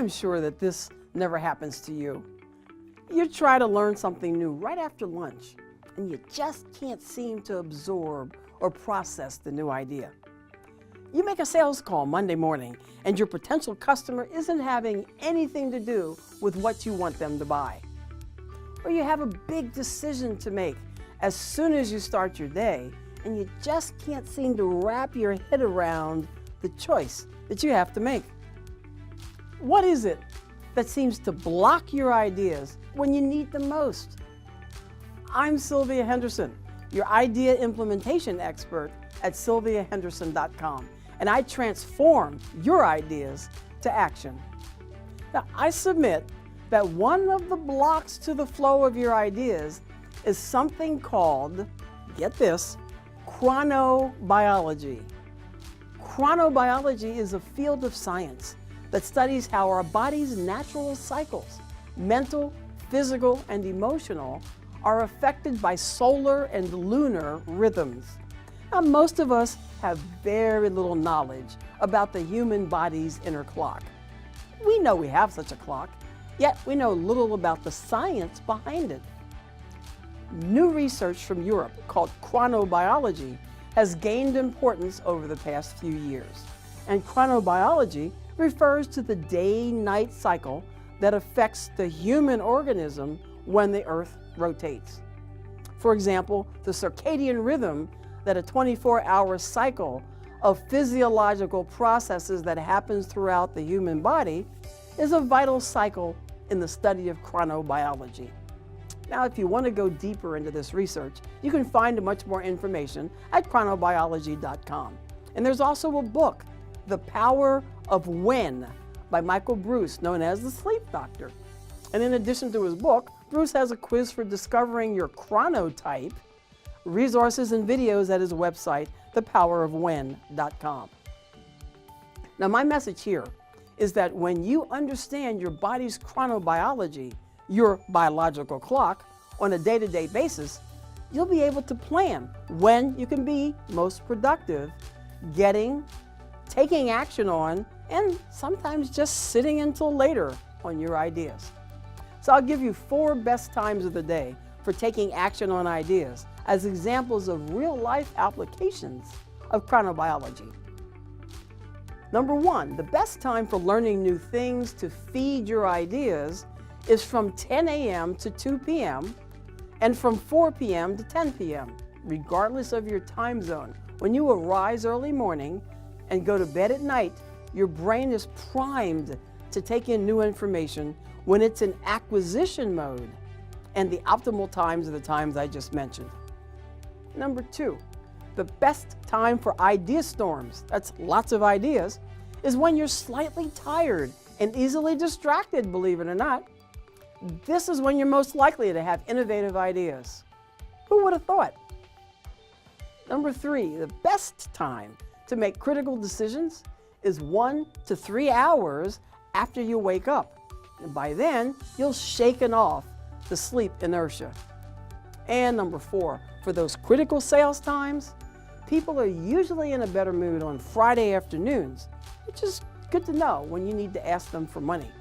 I'm sure that this never happens to you. You try to learn something new right after lunch, and you just can't seem to absorb or process the new idea. You make a sales call Monday morning, and your potential customer isn't having anything to do with what you want them to buy. Or you have a big decision to make as soon as you start your day, and you just can't seem to wrap your head around the choice that you have to make. What is it that seems to block your ideas when you need them most? I'm Sylvia Henderson, your idea implementation expert at sylviahenderson.com, and I transform your ideas to action. Now, I submit that one of the blocks to the flow of your ideas is something called, get this, chronobiology. Chronobiology is a field of science that studies how our body's natural cycles, mental, physical, and emotional, are affected by solar and lunar rhythms. Now, most of us have very little knowledge about the human body's inner clock. We know we have such a clock, yet we know little about the science behind it. New research from Europe called chronobiology has gained importance over the past few years. And chronobiology refers to the day-night cycle that affects the human organism when the Earth rotates. For example, the circadian rhythm, that a 24-hour cycle of physiological processes that happens throughout the human body, is a vital cycle in the study of chronobiology. Now, if you want to go deeper into this research, you can find much more information at chronobiology.com. And there's also a book, The Power of When, by Michael Bruce, known as the Sleep Doctor. And in addition to his book, Bruce has a quiz for discovering your chronotype, resources and videos at his website, thepowerofwhen.com. Now, my message here is that when you understand your body's chronobiology, your biological clock, on a day-to-day basis, you'll be able to plan when you can be most productive, taking action on, and sometimes just sitting until later on your ideas. So I'll give you 4 best times of the day for taking action on ideas as examples of real-life applications of chronobiology. Number 1, the best time for learning new things to feed your ideas is from 10 a.m. to 2 p.m. and from 4 p.m. to 10 p.m., regardless of your time zone. When you arise early morning and go to bed at night, your brain is primed to take in new information when it's in acquisition mode, and the optimal times are the times I just mentioned. Number 2, the best time for idea storms, that's lots of ideas, is when you're slightly tired and easily distracted, believe it or not. This is when you're most likely to have innovative ideas. Who would have thought? Number 3, the best time to make critical decisions is 1 to 3 hours after you wake up. And by then, you'll shaken off the sleep inertia. And number 4, for those critical sales times, people are usually in a better mood on Friday afternoons, which is good to know when you need to ask them for money.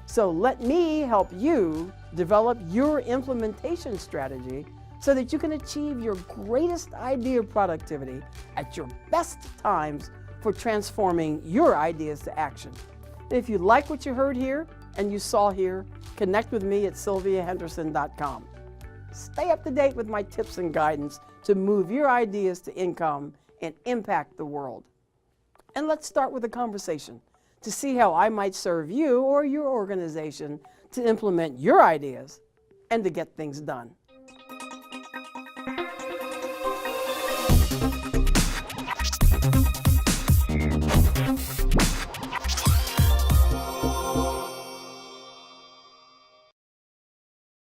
So let me help you develop your implementation strategy so that you can achieve your greatest idea productivity at your best times for transforming your ideas to action. If you like what you heard here and you saw here, connect with me at sylviahenderson.com. Stay up to date with my tips and guidance to move your ideas to income and impact the world. And let's start with a conversation to see how I might serve you or your organization to implement your ideas and to get things done.